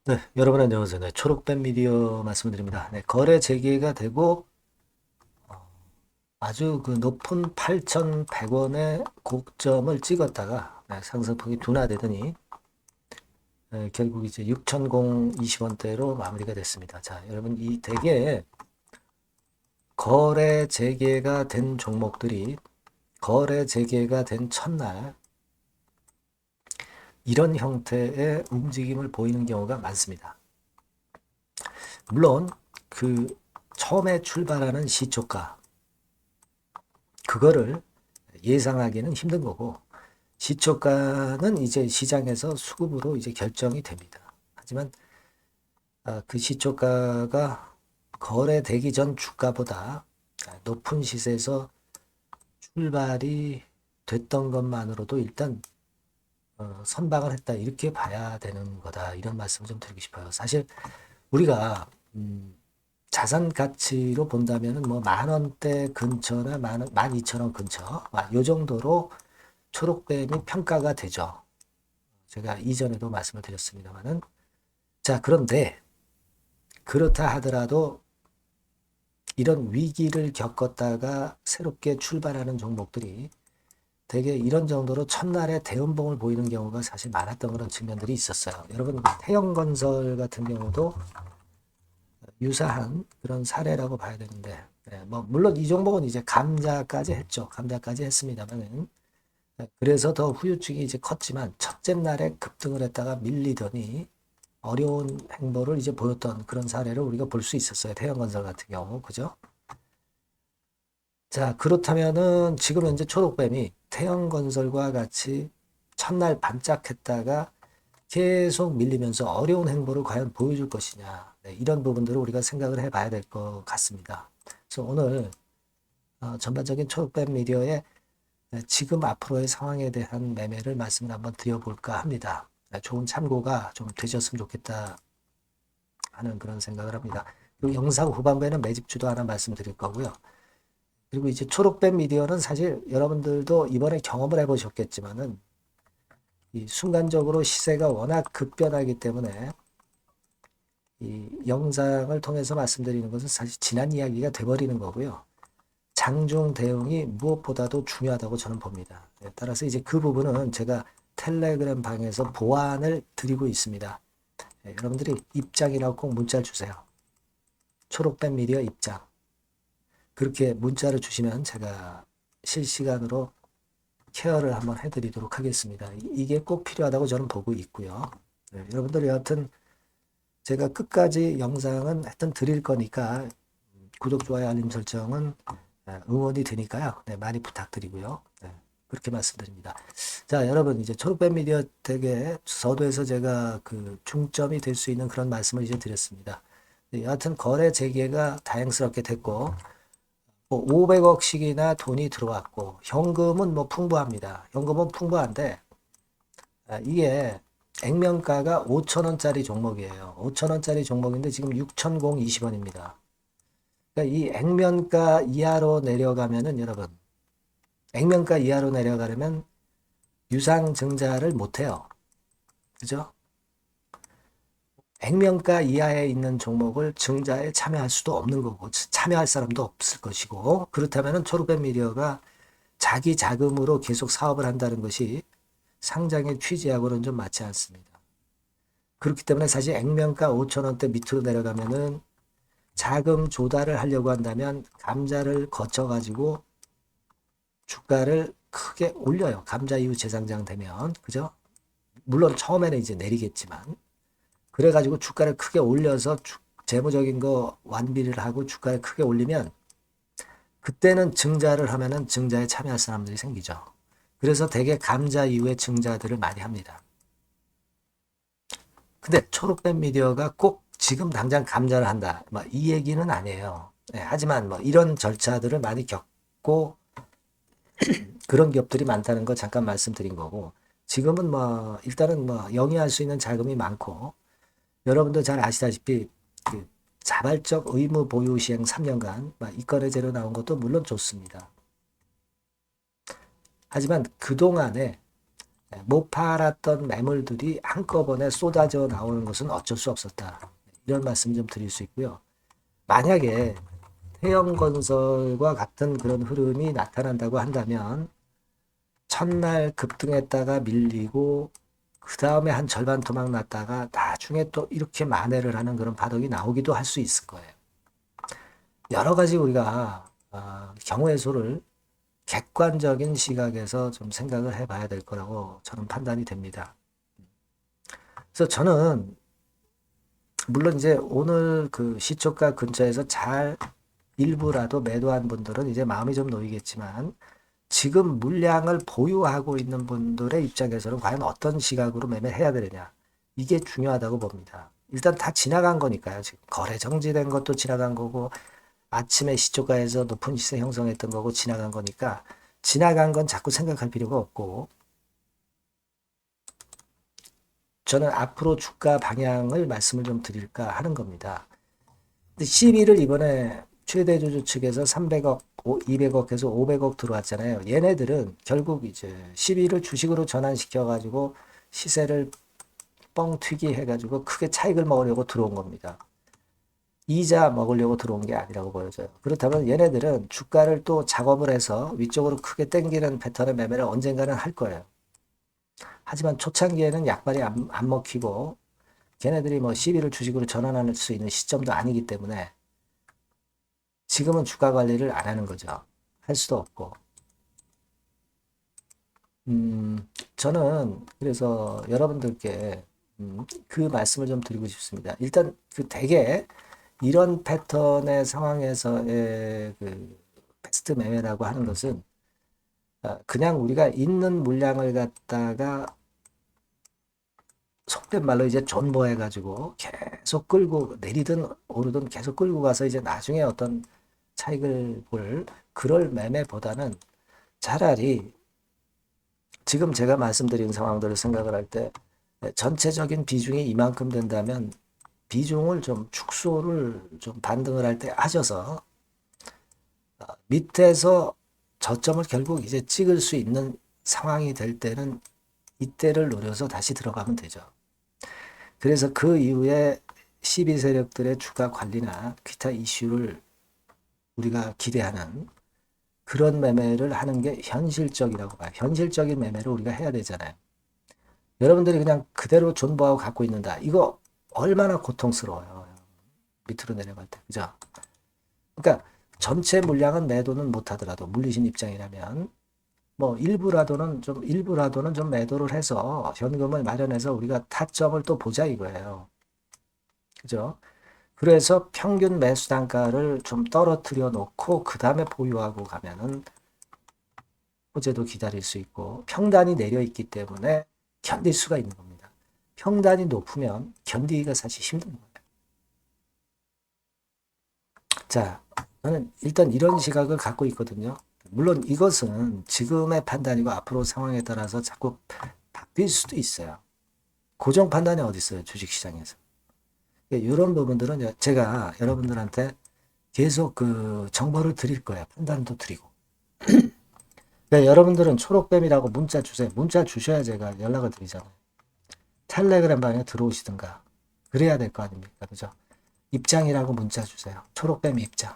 네, 여러분 안녕하세요. 네, 초록뱀 미디어 말씀드립니다. 네, 거래 재개가 되고 아주 그 높은 8,100원의 고점을 찍었다가 상승폭이 둔화되더니 결국 이제 6,020원대로 마무리가 됐습니다. 자, 여러분 이 대개 거래 재개가 된 종목들이 거래 재개가 된 첫날 이런 형태의 움직임을 보이는 경우가 많습니다. 물론 그 처음에 출발하는 시초가 그거를 예상하기는 힘든 거고 시초가는 이제 시장에서 수급으로 이제 결정이 됩니다. 하지만 그 시초가가 거래되기 전 주가보다 높은 시세에서 출발이 됐던 것만으로도 일단 선방을 했다 이렇게 봐야 되는 거다 이런 말씀을 좀 드리고 싶어요. 사실 우리가 자산 가치로 본다면은 뭐 10,000원대 근처나 12,000원 근처 요 정도로 초록뱀이 평가가 되죠. 제가 이전에도 말씀을 드렸습니다만은 자 그런데 그렇다 하더라도 이런 위기를 겪었다가 새롭게 출발하는 종목들이 되게 이런 정도로 첫날에 대음봉을 보이는 경우가 사실 많았던 그런 측면들이 있었어요. 여러분 태영건설 같은 경우도 유사한 그런 사례라고 봐야 되는데 뭐 물론 이 종목은 이제 감자까지 했죠. 감자까지 했습니다만은 그래서 더 후유증이 이제 컸지만 첫째 날에 급등을 했다가 밀리더니 어려운 행보를 이제 보였던 그런 사례를 우리가 볼 수 있었어요. 태영건설 같은 경우, 그죠? 자, 그렇다면은 지금 현재 초록뱀이 태영건설과 같이 첫날 반짝했다가 계속 밀리면서 어려운 행보를 과연 보여줄 것이냐. 네, 이런 부분들을 우리가 생각을 해봐야 될 것 같습니다. 그래서 오늘 전반적인 초록뱀 미디어의 지금 앞으로의 상황에 대한 매매를 말씀을 한번 드려볼까 합니다. 좋은 참고가 좀 되셨으면 좋겠다 하는 그런 생각을 합니다. 그리고 영상 후반부에는 매집주도 하나 말씀드릴 거고요. 그리고 이제 초록뱀 미디어는 사실 여러분들도 이번에 경험을 해보셨겠지만은 이 순간적으로 시세가 워낙 급변하기 때문에 이 영상을 통해서 말씀드리는 것은 사실 지난 이야기가 돼버리는 거고요. 장중 대응이 무엇보다도 중요하다고 저는 봅니다. 따라서 이제 그 부분은 제가 텔레그램 방에서 보완을 드리고 있습니다. 여러분들이 입장이라고 꼭 문자를 주세요. 초록뱀 미디어 입장. 그렇게 문자를 주시면 제가 실시간으로 케어를 한번 해드리도록 하겠습니다. 이게 꼭 필요하다고 저는 보고 있고요. 여러분들 여하튼 제가 끝까지 영상은 하여튼 드릴 거니까 구독, 좋아요, 알림 설정은 응원이 되니까요. 네, 많이 부탁드리고요. 네, 그렇게 말씀드립니다. 자, 여러분 이제 초록뱀 미디어 댁의 서두에서 제가 그 중점이 될 수 있는 그런 말씀을 이제 드렸습니다. 네, 여하튼 거래 재개가 다행스럽게 됐고 뭐 500억씩이나 돈이 들어왔고 현금은 뭐 풍부합니다. 현금은 풍부한데 이게 액면가가 5천원짜리 종목이에요. 5천원짜리 종목인데 지금 6,020원입니다. 그러니까 이 액면가 이하로 내려가면은 여러분 액면가 이하로 내려가려면 유상증자를 못해요. 그죠? 액면가 이하에 있는 종목을 증자에 참여할 수도 없는 거고 참여할 사람도 없을 것이고 그렇다면 초록뱀 미디어가 자기 자금으로 계속 사업을 한다는 것이 상장의 취지하고는 좀 맞지 않습니다. 그렇기 때문에 사실 액면가 5천원대 밑으로 내려가면은 자금 조달을 하려고 한다면 감자를 거쳐가지고 주가를 크게 올려요. 감자 이후 재상장 되면. 그죠? 물론 처음에는 이제 내리겠지만. 그래가지고 주가를 크게 올려서 재무적인 거 완비를 하고 주가를 크게 올리면 그때는 증자를 하면은 증자에 참여할 사람들이 생기죠. 그래서 대개 감자 이후에 증자들을 많이 합니다. 근데 초록뱀 미디어가 꼭 지금 당장 감자를 한다. 뭐 이 얘기는 아니에요. 네, 하지만 뭐 이런 절차들을 많이 겪고 그런 기업들이 많다는 거 잠깐 말씀드린 거고 지금은 뭐 일단은 뭐 영위할 수 있는 자금이 많고 여러분도 잘 아시다시피 그 자발적 의무 보유 시행 3년간 이건의제로 나온 것도 물론 좋습니다. 하지만 그동안에 못 팔았던 매물들이 한꺼번에 쏟아져 나오는 것은 어쩔 수 없었다. 이런 말씀 좀 드릴 수 있고요. 만약에 태영건설과 같은 그런 흐름이 나타난다고 한다면 첫날 급등했다가 밀리고 그 다음에 한 절반 토막 났다가 나중에 또 이렇게 만회를 하는 그런 바닥이 나오기도 할 수 있을 거예요. 여러 가지 우리가 경우의 수를 객관적인 시각에서 좀 생각을 해봐야 될 거라고 저는 판단이 됩니다. 그래서 저는 물론 이제 오늘 그 시초가 근처에서 잘 일부라도 매도한 분들은 이제 마음이 좀 놓이겠지만 지금 물량을 보유하고 있는 분들의 입장에서는 과연 어떤 시각으로 매매해야 되느냐 이게 중요하다고 봅니다. 일단 다 지나간 거니까요. 지금 거래 정지된 것도 지나간 거고 아침에 시초가에서 높은 시세 형성했던 거고 지나간 거니까 지나간 건 자꾸 생각할 필요가 없고 저는 앞으로 주가 방향을 말씀을 좀 드릴까 하는 겁니다. 근데 시비를 이번에 최대 주주 측에서 300억, 200억에서 500억 들어왔잖아요. 얘네들은 결국 이제 시비를 주식으로 전환시켜가지고 시세를 뻥튀기 해가지고 크게 차익을 먹으려고 들어온 겁니다. 이자 먹으려고 들어온 게 아니라고 보여져요. 그렇다면 얘네들은 주가를 또 작업을 해서 위쪽으로 크게 당기는 패턴의 매매를 언젠가는 할 거예요. 하지만 초창기에는 약발이 안 먹히고 걔네들이 뭐 시비를 주식으로 전환할 수 있는 시점도 아니기 때문에 지금은 주가 관리를 안 하는 거죠. 할 수도 없고. 저는 그래서 여러분들께 그 말씀을 좀 드리고 싶습니다. 일단 그 대개 이런 패턴의 상황에서의 그 베스트 매매라고 하는 것은 그냥 우리가 있는 물량을 갖다가 속된 말로 이제 존버해가지고 계속 끌고 내리든 오르든 계속 끌고 가서 이제 나중에 어떤 차익을 볼 그럴 매매보다는 차라리 지금 제가 말씀드린 상황들을 생각을 할 때 전체적인 비중이 이만큼 된다면 비중을 좀 축소를 좀 반등을 할 때 하셔서 밑에서 저점을 결국 이제 찍을 수 있는 상황이 될 때는 이때를 노려서 다시 들어가면 되죠. 그래서 그 이후에 12 세력들의 주가 관리나 기타 이슈를 우리가 기대하는 그런 매매를 하는 게 현실적이라고 봐요. 현실적인 매매를 우리가 해야 되잖아요. 여러분들이 그냥 그대로 존버하고 갖고 있는다. 이거 얼마나 고통스러워요. 밑으로 내려갈 때. 그죠? 그러니까 전체 물량은 매도는 못하더라도 물리신 입장이라면 뭐 일부라도는 좀 매도를 해서 현금을 마련해서 우리가 타점을 또 보자 이거예요. 그죠? 그래서 평균 매수 단가를 좀 떨어뜨려 놓고 그 다음에 보유하고 가면은 호재도 기다릴 수 있고 평단이 내려 있기 때문에 견딜 수가 있는 겁니다. 평단이 높으면 견디기가 사실 힘든 거예요. 자, 저는 일단 이런 시각을 갖고 있거든요. 물론 이것은 지금의 판단이고 앞으로 상황에 따라서 자꾸 바뀔 수도 있어요. 고정 판단이 어디 있어요? 주식시장에서. 이런 부분들은 제가 여러분들한테 계속 그 정보를 드릴 거예요. 판단도 드리고. 그러니까 여러분들은 초록뱀이라고 문자 주세요. 문자 주셔야 제가 연락을 드리잖아요. 텔레그램 방에 들어오시든가. 그래야 될 거 아닙니까? 그죠? 입장이라고 문자 주세요. 초록뱀 입장.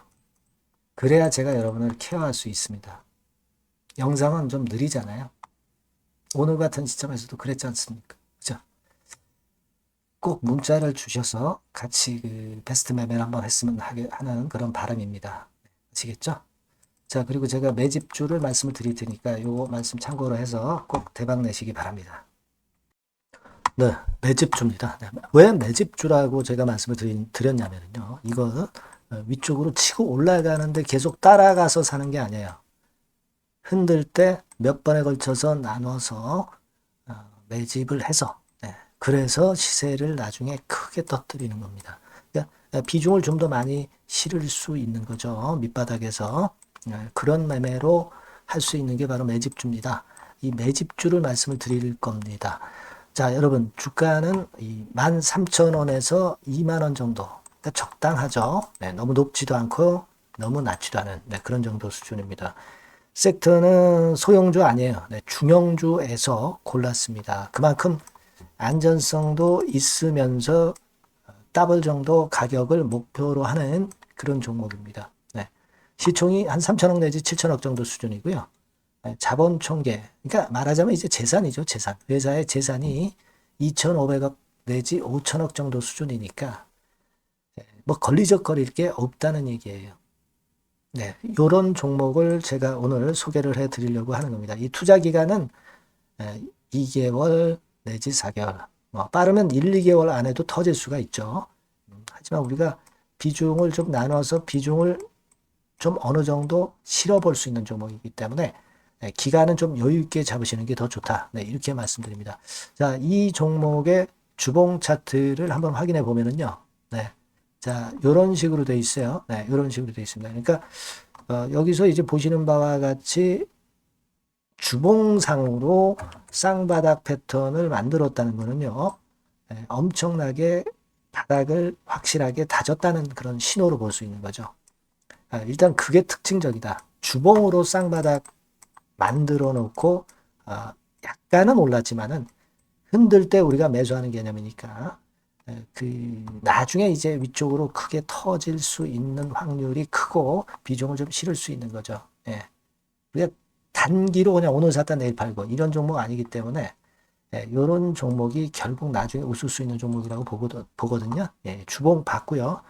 그래야 제가 여러분을 케어할 수 있습니다. 영상은 좀 느리잖아요. 오늘 같은 시점에서도 그랬지 않습니까? 그죠? 꼭 문자를 주셔서 같이 그 베스트 매매를 한번 했으면 하는 그런 바람입니다. 아시겠죠? 자, 그리고 제가 매집주를 말씀을 드릴 테니까 요거 말씀 참고로 해서 꼭 대박 내시기 바랍니다. 네, 매집주입니다. 네, 왜 매집주라고 제가 말씀을 드렸냐면요. 이거 위쪽으로 치고 올라가는데 계속 따라가서 사는 게 아니에요. 흔들 때 몇 번에 걸쳐서 나눠서 매집을 해서 그래서 시세를 나중에 크게 터뜨리는 겁니다. 그러니까 비중을 좀 더 많이 실을 수 있는 거죠. 밑바닥에서 그런 매매로 할 수 있는 게 바로 매집주입니다. 이 매집주를 말씀을 드릴 겁니다. 자, 여러분 주가는 13,000원에서 2만원 정도 그러니까 적당하죠. 네, 너무 높지도 않고 너무 낮지도 않은 그런 정도 수준입니다. 섹터는 소형주 아니에요. 네, 중형주에서 골랐습니다. 그만큼 안전성도 있으면서 더블 정도 가격을 목표로 하는 그런 종목입니다. 네. 시총이 한 3천억 내지 7천억 정도 수준이고요. 네, 자본 총계, 그러니까 말하자면 이제 재산이죠, 재산. 회사의 재산이 2,500억 내지 5천억 정도 수준이니까 뭐 걸리적거릴 게 없다는 얘기예요. 네, 이런 종목을 제가 오늘 소개를 해 드리려고 하는 겁니다. 이 투자 기간은 2개월 내지 4개월, 뭐 빠르면 1, 2개월 안에도 터질 수가 있죠. 하지만 우리가 비중을 좀 나눠서 비중을 좀 어느 정도 실어 볼 수 있는 종목이기 때문에 기간은 좀 여유 있게 잡으시는 게 더 좋다. 네, 이렇게 말씀드립니다. 자, 이 종목의 주봉 차트를 한번 확인해 보면은요. 네. 자, 요런 식으로 돼 있어요. 네, 요런 식으로 돼 있습니다. 그러니까 여기서 이제 보시는 바와 같이 주봉상으로 쌍바닥 패턴을 만들었다는 거는요. 네, 엄청나게 바닥을 확실하게 다졌다는 그런 신호로 볼 수 있는 거죠. 일단 그게 특징적이다. 주봉으로 쌍바닥 만들어 놓고 약간은 올랐지만은 흔들 때 우리가 매수하는 개념이니까 그 나중에 이제 위쪽으로 크게 터질 수 있는 확률이 크고 비중을 좀 실을 수 있는 거죠. 예. 우리가 단기로 그냥 오늘 샀다 내일 팔고 이런 종목 아니기 때문에 이런 종목이 결국 나중에 웃을 수 있는 종목이라고 보거든요. 예, 주봉 봤고요.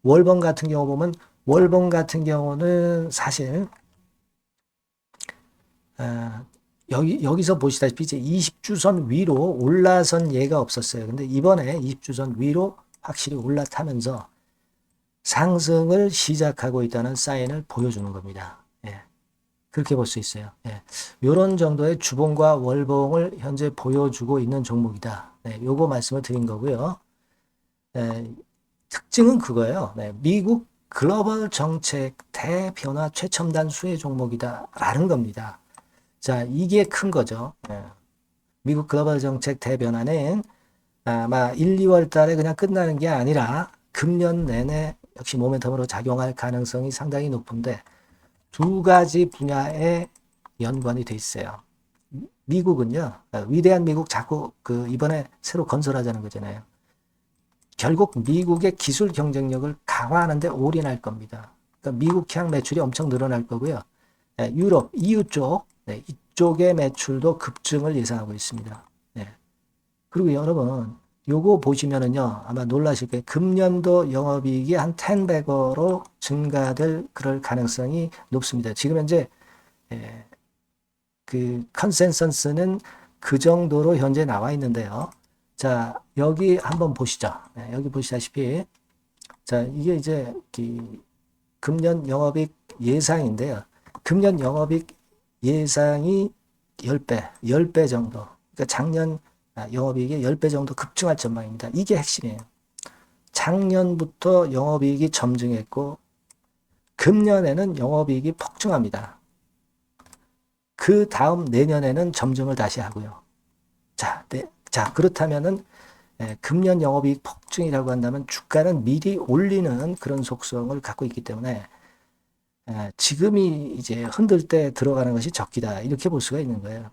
월봉 같은 경우 보면 월봉 같은 경우는 사실 여기서 보시다시피 이제 20주선 위로 올라선 예가 없었어요. 근데 이번에 20주선 위로 확실히 올라타면서 상승을 시작하고 있다는 사인을 보여주는 겁니다. 예. 그렇게 볼 수 있어요. 예. 이런 정도의 주봉과 월봉을 현재 보여주고 있는 종목이다. 네, 요거 말씀을 드린 거고요. 특징은 그거예요. 네, 미국 글로벌 정책 대변화 최첨단 수혜 종목이다라는 겁니다. 자, 이게 큰 거죠. 미국 글로벌 정책 대변화는 아마 1, 2월 달에 그냥 끝나는 게 아니라 금년 내내 역시 모멘텀으로 작용할 가능성이 상당히 높은데 두 가지 분야에 연관이 돼 있어요. 미국은요, 위대한 미국 자꾸 이번에 새로 건설하자는 거잖아요. 결국 미국의 기술 경쟁력을 강화하는데 올인할 겁니다. 그러니까 미국향 매출이 엄청 늘어날 거고요. 유럽, EU 쪽, 이쪽의 매출도 급증을 예상하고 있습니다. 그리고 여러분, 요거 보시면은요, 아마 놀라실 거예요. 금년도 영업이익이 한 10배로 증가될 그럴 가능성이 높습니다. 지금 현재 그 컨센서스는 그 정도로 현재 나와 있는데요. 자, 여기 한번 보시죠. 여기 보시다시피, 자, 이게 이제 금년 영업이익 예상인데요. 금년 영업이익 예상이 10배 정도. 그러니까 작년 영업이익이 10배 정도 급증할 전망입니다. 이게 핵심이에요. 작년부터 영업이익이 점증했고 금년에는 영업이익이 폭증합니다. 그 다음 내년에는 점증을 다시 하고요. 자, 그렇다면은 금년 영업이익 폭증이라고 한다면 주가는 미리 올리는 그런 속성을 갖고 있기 때문에 지금이 이제 흔들 때 들어가는 것이 적기다. 이렇게 볼 수가 있는 거예요.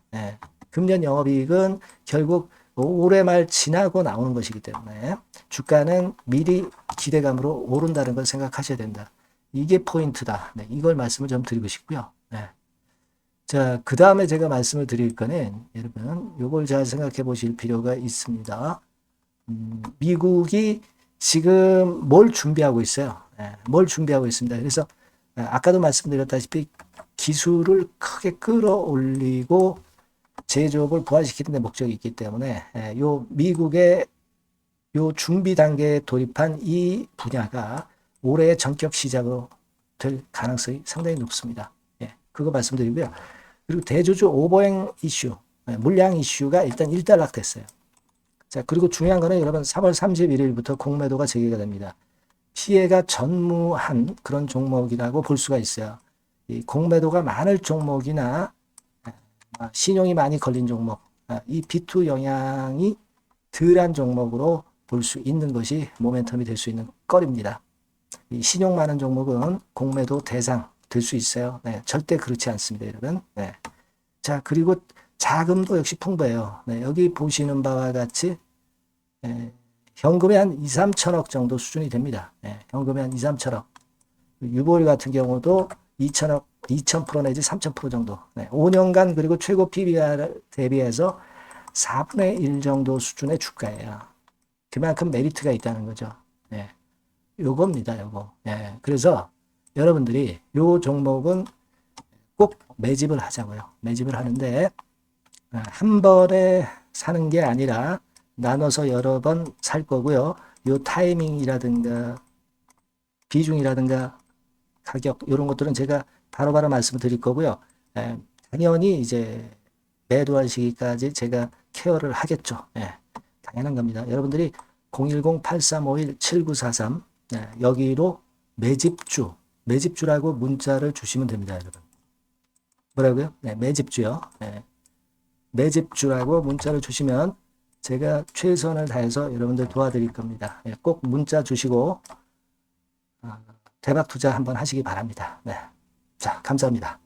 금년 영업이익은 결국 올해 말 지나고 나오는 것이기 때문에 주가는 미리 기대감으로 오른다는 걸 생각하셔야 된다. 이게 포인트다. 이걸 말씀을 좀 드리고 싶고요. 자, 그 다음에 제가 말씀을 드릴 거는 여러분 요걸 잘 생각해 보실 필요가 있습니다. 미국이 지금 뭘 준비하고 있어요. 뭘 준비하고 있습니다. 그래서 아까도 말씀드렸다시피 기술을 크게 끌어올리고 제조업을 부활시키는 데 목적이 있기 때문에 요 미국의 요 준비 단계에 돌입한 이 분야가 올해 전격 시작으로 될 가능성이 상당히 높습니다. 그거 말씀드리고요. 그리고 대주주 오버행 이슈, 물량 이슈가 일단 일단락됐어요. 자, 그리고 중요한 거는 여러분 3월 31일부터 공매도가 재개가 됩니다. 피해가 전무한 그런 종목이라고 볼 수가 있어요. 이 공매도가 많을 종목이나 신용이 많이 걸린 종목, 이 B2 영향이 덜한 종목으로 볼 수 있는 것이 모멘텀이 될 수 있는 거리입니다. 이 신용 많은 종목은 공매도 대상 될 수 있어요. 네, 절대 그렇지 않습니다, 여러분. 네. 자, 그리고 자금도 역시 풍부해요. 네, 여기 보시는 바와 같이 현금이 한 2, 3천억 정도 수준이 됩니다. 현금이 한 2, 3천억. 유보율 같은 경우도 2천억, 2000% 내지 3000% 정도. 5년간 그리고 최고 PBR 대비해서 4분의 1 정도 수준의 주가예요. 그만큼 메리트가 있다는 거죠. 요겁니다, 요거. 그래서 여러분들이 요 종목은 꼭 매집을 하자고요. 매집을 하는데 한 번에 사는 게 아니라 나눠서 여러 번 살 거고요. 요 타이밍이라든가 비중이라든가 가격 이런 것들은 제가 바로바로 말씀을 드릴 거고요. 당연히 이제 매도할 시기까지 제가 케어를 하겠죠. 당연한 겁니다. 여러분들이 010-8351-7943 여기로 매집주라고 문자를 주시면 됩니다, 여러분. 뭐라고요? 매집주요. 매집주라고 문자를 주시면 제가 최선을 다해서 여러분들 도와드릴 겁니다. 꼭 문자 주시고 대박 투자 한번 하시기 바랍니다. 자, 감사합니다.